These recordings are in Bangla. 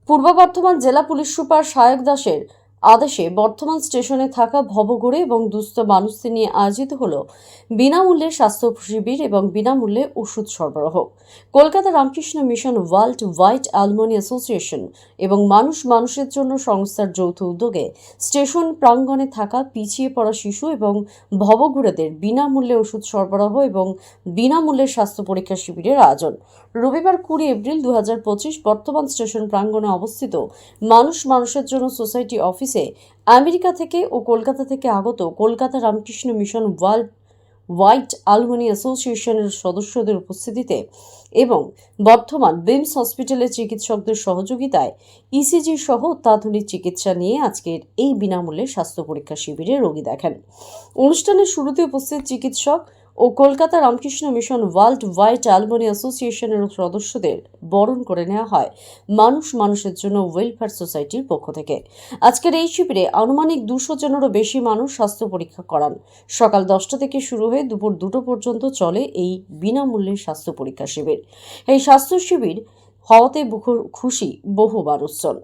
পূর্ব বর্ধমান জেলা পুলিশ সুপার সায়ক দাসের আদেশে বর্ধমান স্টেশনে থাকা ভবঘুরে এবং দুস্থ মানুষদের নিয়ে আয়োজিত হলো বিনামূল্যে স্বাস্থ্য শিবির এবং বিনামূল্যে ওষুধ সরবরাহ। Kolkata Ramakrishna mission world wide alumni association এবং মানুষের জন্য সংস্থার যৌথ উদ্যোগে স্টেশন প্রাঙ্গণে থাকা পিছিয়ে পড়া শিশু এবং ভবঘুরেদের বিনামূল্যে ওষুধ সরবরাহ এবং বিনামূল্যে স্বাস্থ্য পরীক্ষা শিবিরের আয়োজন। রবিবার 20 এপ্রিল 2025 বর্তমান স্টেশন প্রাঙ্গণে অবস্থিত মানুষের জন্য সোসাইটি অফিসে আমেরিকা থেকে ও কলকাতা থেকে আগত Kolkata Ramakrishna mission world wide alumni অ্যাসোসিয়েশনের সদস্যদের উপস্থিতিতে এবং বর্ধমান বিমস হসপিটালের চিকিৎসকদের সহযোগিতায় ইসিজি সহ অত্যাধুনিক চিকিৎসা নিয়ে আজকের এই বিনামূল্যে স্বাস্থ্য পরীক্ষা শিবিরে রোগী দেখেন। অনুষ্ঠানের শুরুতে উপস্থিত চিকিৎসক ও Kolkata Ramakrishna mission world wide alumni অ্যাসোসিয়েশনের সদস্যদের বরণ করে নেওয়া হয় মানুষের জন্য ওয়েলফেয়ার সোসাইটির পক্ষ থেকে। আজকের এই শিবিরে আনুমানিক 200 জনেরও বেশি মানুষ স্বাস্থ্য পরীক্ষা করান। সকাল 10টা থেকে শুরু হয়ে দুপুর 2টো পর্যন্ত চলে এই বিনামূল্যে স্বাস্থ্য পরীক্ষা শিবির। এই স্বাস্থ্য শিবির হওয়াতে খুশি বহু মানুষজন।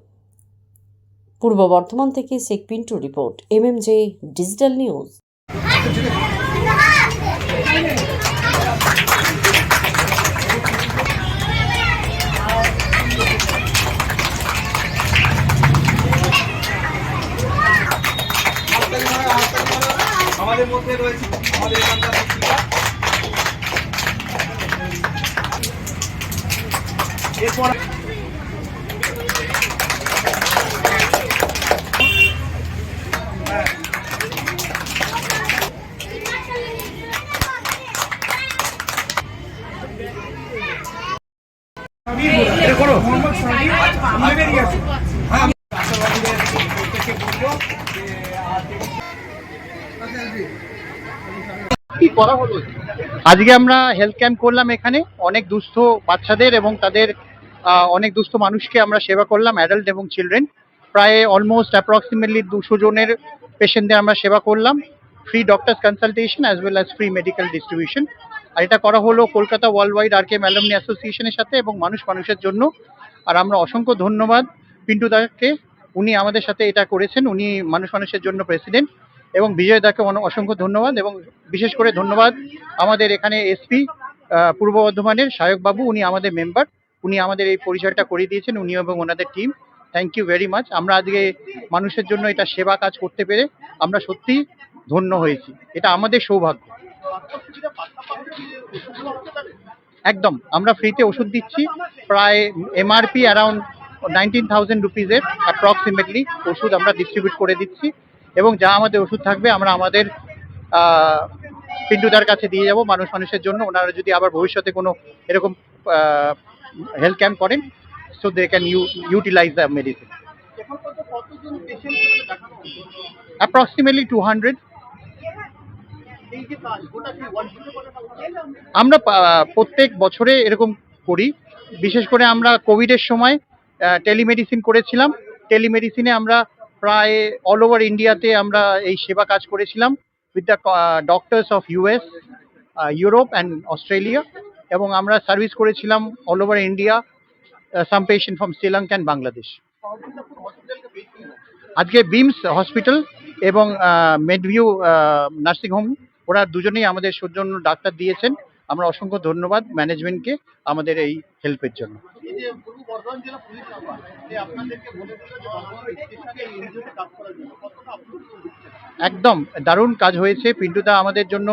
পূর্ব বর্ধমান থেকে Sheikh Pintu report, MMJ digital news. আমাদের মধ্যে রয়েছে আমাদের এখানকার পত্রিকা। এরপর করো আমি বেরিয়ে গেছি। প্রত্যেককে বলবো যে আজকে আমরা হেলথ ক্যাম্প করলাম। এখানে অনেক দুস্থ বাচ্চাদের এবং তাদের অনেক দুস্থ মানুষকে আমরা সেবা করলাম, অ্যাডাল্ট এবং চিলড্রেন। প্রায় অলমোস্ট অ্যাপ্রক্সিমেটলি 200 জনের পেশেন্টদের আমরা সেবা করলাম। Free doctors consultation as well as free medical distribution. আর এটা করা হলো Kolkata world wide RKM alumni অ্যাসোসিয়েশনের সাথে এবং মানুষের জন্য। আর আমরা অসংখ্য ধন্যবাদ পিন্টু দাকে, উনি আমাদের সাথে এটা করেছেন। উনি মানুষের জন্য প্রেসিডেন্ট, এবং বিজয় দাকে অসংখ্য ধন্যবাদ। এবং বিশেষ করে ধন্যবাদ আমাদের এখানে এসপি পূর্ব বর্ধমানের সায়ক বাবু, উনি আমাদের মেম্বার, উনি আমাদের এই পরিচয়টা করিয়ে দিয়েছেন, উনি এবং ওনাদের team. Thank you very much. আমরা আজকে মানুষের জন্য এটা সেবা কাজ করতে পেরে আমরা সত্যি ধন্য হয়েছি। এটা আমাদের সৌভাগ্য। একদম আমরা ফ্রিতে ওষুধ দিচ্ছি। প্রায় এমআরপি অ্যারাউন্ড 19,000 রুপিজের অ্যাপ্রক্সিমেটলি ওষুধ আমরা ডিস্ট্রিবিউট করে দিচ্ছি। এবং যা আমাদের ওষুধ থাকবে আমরা আমাদের পিন্টুদার কাছে দিয়ে যাব মানুষের জন্য। ওনারা যদি আবার ভবিষ্যতে কোনো এরকম হেলথ ক্যাম্প করেন, so they can utilize the medicine. Approximately 200। আমরা প্রত্যেক বছরে এরকম করি। বিশেষ করে আমরা কোভিডের সময় টেলিমেডিসিন করেছিলাম। টেলিমেডিসিনে আমরা প্রায় অল ওভার ইন্ডিয়াতে আমরা এই সেবা কাজ করেছিলাম with the doctors of US, Europe and Australia. এবং আমরা সার্ভিস করেছিলাম all over India, some patient from Sri Lanka and Bangladesh. আজকে বিমস হসপিটাল এবং মেডভিউ নার্সিং হোম, ওরা দুজনেই আমাদের জন্য ডাক্তার দিয়েছেন। আমরা অসংখ্য ধন্যবাদ ম্যানেজমেন্টকে আমাদের এই হেল্পের জন্য। একদম দারুণ কাজ হয়েছে। পিন্টুদা আমাদের জন্য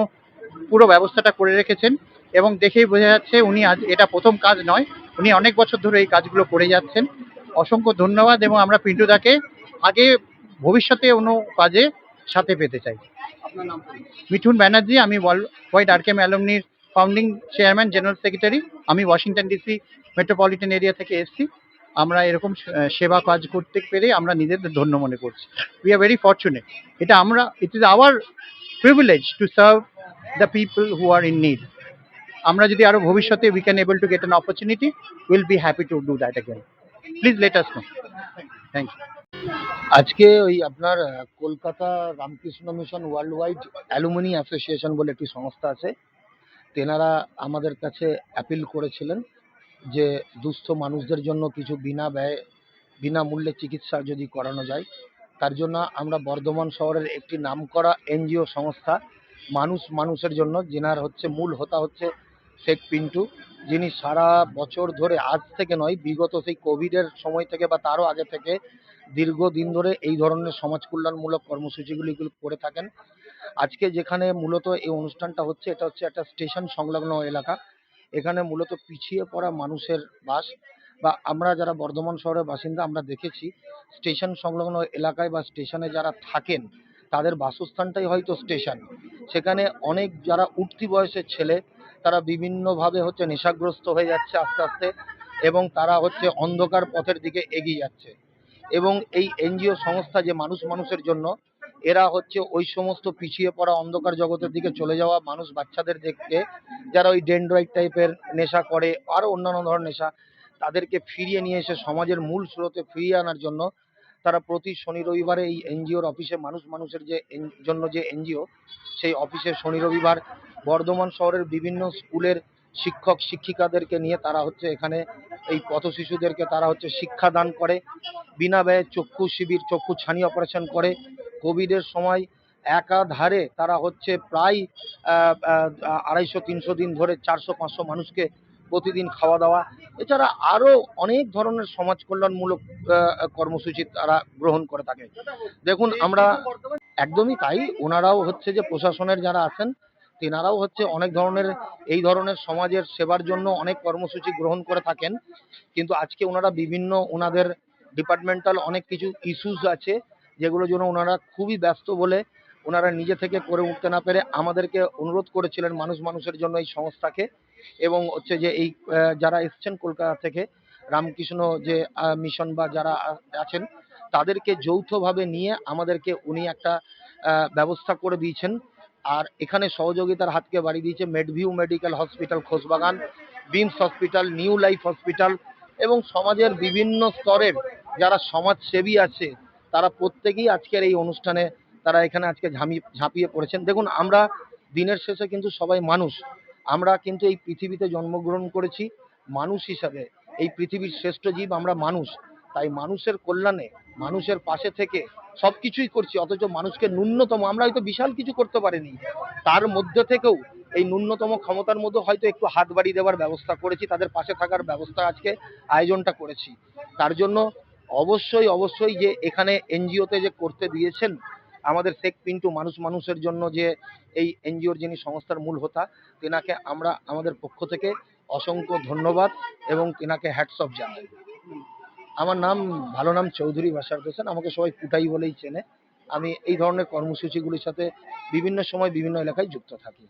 পুরো ব্যবস্থাটা করে রেখেছেন এবং দেখেই বোঝা যাচ্ছে উনি আজ এটা প্রথম কাজ নয়, উনি অনেক বছর ধরে এই কাজগুলো করে যাচ্ছেন। অসংখ্য ধন্যবাদ। এবং আমরা পিন্টুদাকে আগে ভবিষ্যতে অন্য কাজে সাথে পেতে চাই। মিঠুন ব্যানার্জি, আমি ওয়ার্ল্ড ওয়াইড আরকেএম অ্যালুমনির ফাউন্ডিং চেয়ারম্যান, জেনারেল সেক্রেটারি। আমি ওয়াশিংটন ডিসি মেট্রোপলিটন এরিয়া থেকে এসেছি। আমরা এরকম সেবা কাজ করতে পেরে আমরা নিজেদের ধন্য মনে করছি। We are very fortunate. এটা আমরা, it is our privilege to serve the people who are in need. আমরা যদি আরো ভবিষ্যতে we can able to get an opportunity, will be happy to do that again. Please let us know. Thank you. আজকে ওই আপনার Kolkata Ramakrishna mission world wide alumni association বলে একটি সংস্থা আছে, তেনারা আমাদের কাছে অ্যাপিল করেছিলেন যে দুস্থ মানুষদের জন্য কিছু বিনা ব্যয়ে বিনামূল্যে চিকিৎসা যদি করানো যায়, তার জন্য আমরা বর্ধমান শহরের একটি নামকরা এনজিও সংস্থা মানুষ মানুষের জন্য, যেনার হচ্ছে মূল হোতা হচ্ছে শেখ পিন্টু, যিনি সারা বছর ধরে, আজ থেকে নয়, বিগত সেই কোভিডের সময় থেকে বা তারও আগে থেকে দীর্ঘদিন ধরে এই ধরনের সমাজ কল্যাণমূলক কর্মসূচিগুলি করে থাকেন। আজকে যেখানে মূলত এই অনুষ্ঠানটা হচ্ছে, এটা হচ্ছে একটা স্টেশন সংলগ্ন এলাকা। এখানে মূলত পিছিয়ে পড়া মানুষের বাস, বা আমরা যারা বর্ধমান শহরের বাসিন্দা আমরা দেখেছি স্টেশন সংলগ্ন এলাকায় বা স্টেশনে যারা থাকেন তাদের বাসস্থানটাই হয়তো স্টেশন। সেখানে অনেক যারা উঠতি বয়সের ছেলে তারা বিভিন্নভাবে হচ্ছে নেশাগ্রস্ত হয়ে যাচ্ছে আস্তে আস্তে, এবং তারা হচ্ছে অন্ধকার পথের দিকে এগিয়ে যাচ্ছে। এবং এই এনজিও সংস্থা যে মানুষ মানুষের জন্য, এরা হচ্ছে ওই সমস্ত পিছিয়ে পড়া অন্ধকার জগতের দিকে চলে যাওয়া মানুষ বাচ্চাদের দেখে, যারা ওই ডেন্ড্রয়েড টাইপের নেশা করে, আরো অন্যান্য ধরনের নেশা, তাদেরকে ফিরিয়ে নিয়ে এসে সমাজের মূল স্রোতে ফিরিয়ে আনার জন্য তারা প্রতি শনি রবিবারে এই এনজিওর অফিসে, মানুষ মানুষের যে জন্য যে এনজিও, সেই অফিসে শনি রবিবার বর্ধমান শহরের বিভিন্ন স্কুলের শিক্ষক শিক্ষিকাদেরকে নিয়ে তারা হচ্ছে এখানে এই পথ শিশুদেরকে তারা হচ্ছে শিক্ষাদান করে, বিনা ব্যয়ে চক্ষু শিবির, চক্ষু ছানি অপারেশন করে। কোভিডের সময় একাধারে তারা হচ্ছে প্রায় 250-300 দিন ধরে 400-500 মানুষকে প্রতিদিন খাওয়া দাওয়া, এছাড়া আরো অনেক ধরনের সমাজ কল্যাণমূলক কর্মসূচি তারা গ্রহণ করে থাকে। দেখুন, আমরা একদমই তাই, ওনারাও হচ্ছে যে প্রশাসনের যারা আছেন তেনারাও হচ্ছে অনেক ধরনের এই ধরনের সমাজের সেবার জন্য অনেক কর্মসূচি গ্রহণ করে থাকেন। কিন্তু আজকে ওনারা বিভিন্ন ওনাদের ডিপার্টমেন্টাল অনেক কিছু ইস্যুস আছে যেগুলোর জন্য ওনারা খুবই ব্যস্ত বলে ওনারা নিজে থেকে করে উঠতে না পেরে আমাদেরকে অনুরোধ করেছিলেন মানুষ মানুষের জন্য এই সংস্থাকে, এবং হচ্ছে যে এই যারা এসছেন কলকাতা থেকে রামকৃষ্ণ যে মিশন বা যারা আছেন তাদেরকে যৌথভাবে নিয়ে আমাদেরকে উনি একটা ব্যবস্থা করে দিয়েছেন। আর এখানে সহযোগিতার হাতকে বাড়িয়ে দিয়েছে Medview medical hospital Khosbagan, BIMS hospital, new life hospital, এবং সমাজের বিভিন্ন স্তরের যারা সমাজসেবী আছে তারা প্রত্যেকেই আজকের এই অনুষ্ঠানে তারা এখানে আজকে ঝাঁপিয়ে পড়েছেন। দেখুন, আমরা দিনের শেষে কিন্তু সবাই মানুষ, আমরা কিন্তু এই পৃথিবীতে জন্মগ্রহণ করেছি মানুষ হিসাবে, এই পৃথিবীর শ্রেষ্ঠ জীব আমরা মানুষ, তাই মানুষের কল্যাণে মানুষের পাশে থেকে সবকিছুই করছি, অথচ মানুষকে ন্যূনতম, আমরা হয়তো বিশাল কিছু করতে পারিনি, তার মধ্যে থেকেও এই ন্যূনতম ক্ষমতার মধ্যে হয়তো একটু হাত বাড়িয়ে দেওয়ার ব্যবস্থা করেছি, তাদের পাশে থাকার ব্যবস্থা আজকে আয়োজনটা করেছি। তার জন্য অবশ্যই অবশ্যই যে এখানে এনজিওতে যে করতে দিয়েছেন আমাদের শেখ পিন্টু, মানুষ মানুষের জন্য যে এই এনজিওর যিনি সংস্থার মূল হোতা, তেনাকে আমরা আমাদের পক্ষ থেকে অসংখ্য ধন্যবাদ এবং তেনাকে হ্যাটস অফ জানাই। আমার নাম, ভালো নাম চৌধুরী বাশারত হোসেন, আমাকে সবাই পুটাই বলেই চেনে। আমি এই ধরনের কর্মসূচিগুলির সাথে বিভিন্ন সময় বিভিন্ন এলাকায় যুক্ত থাকি।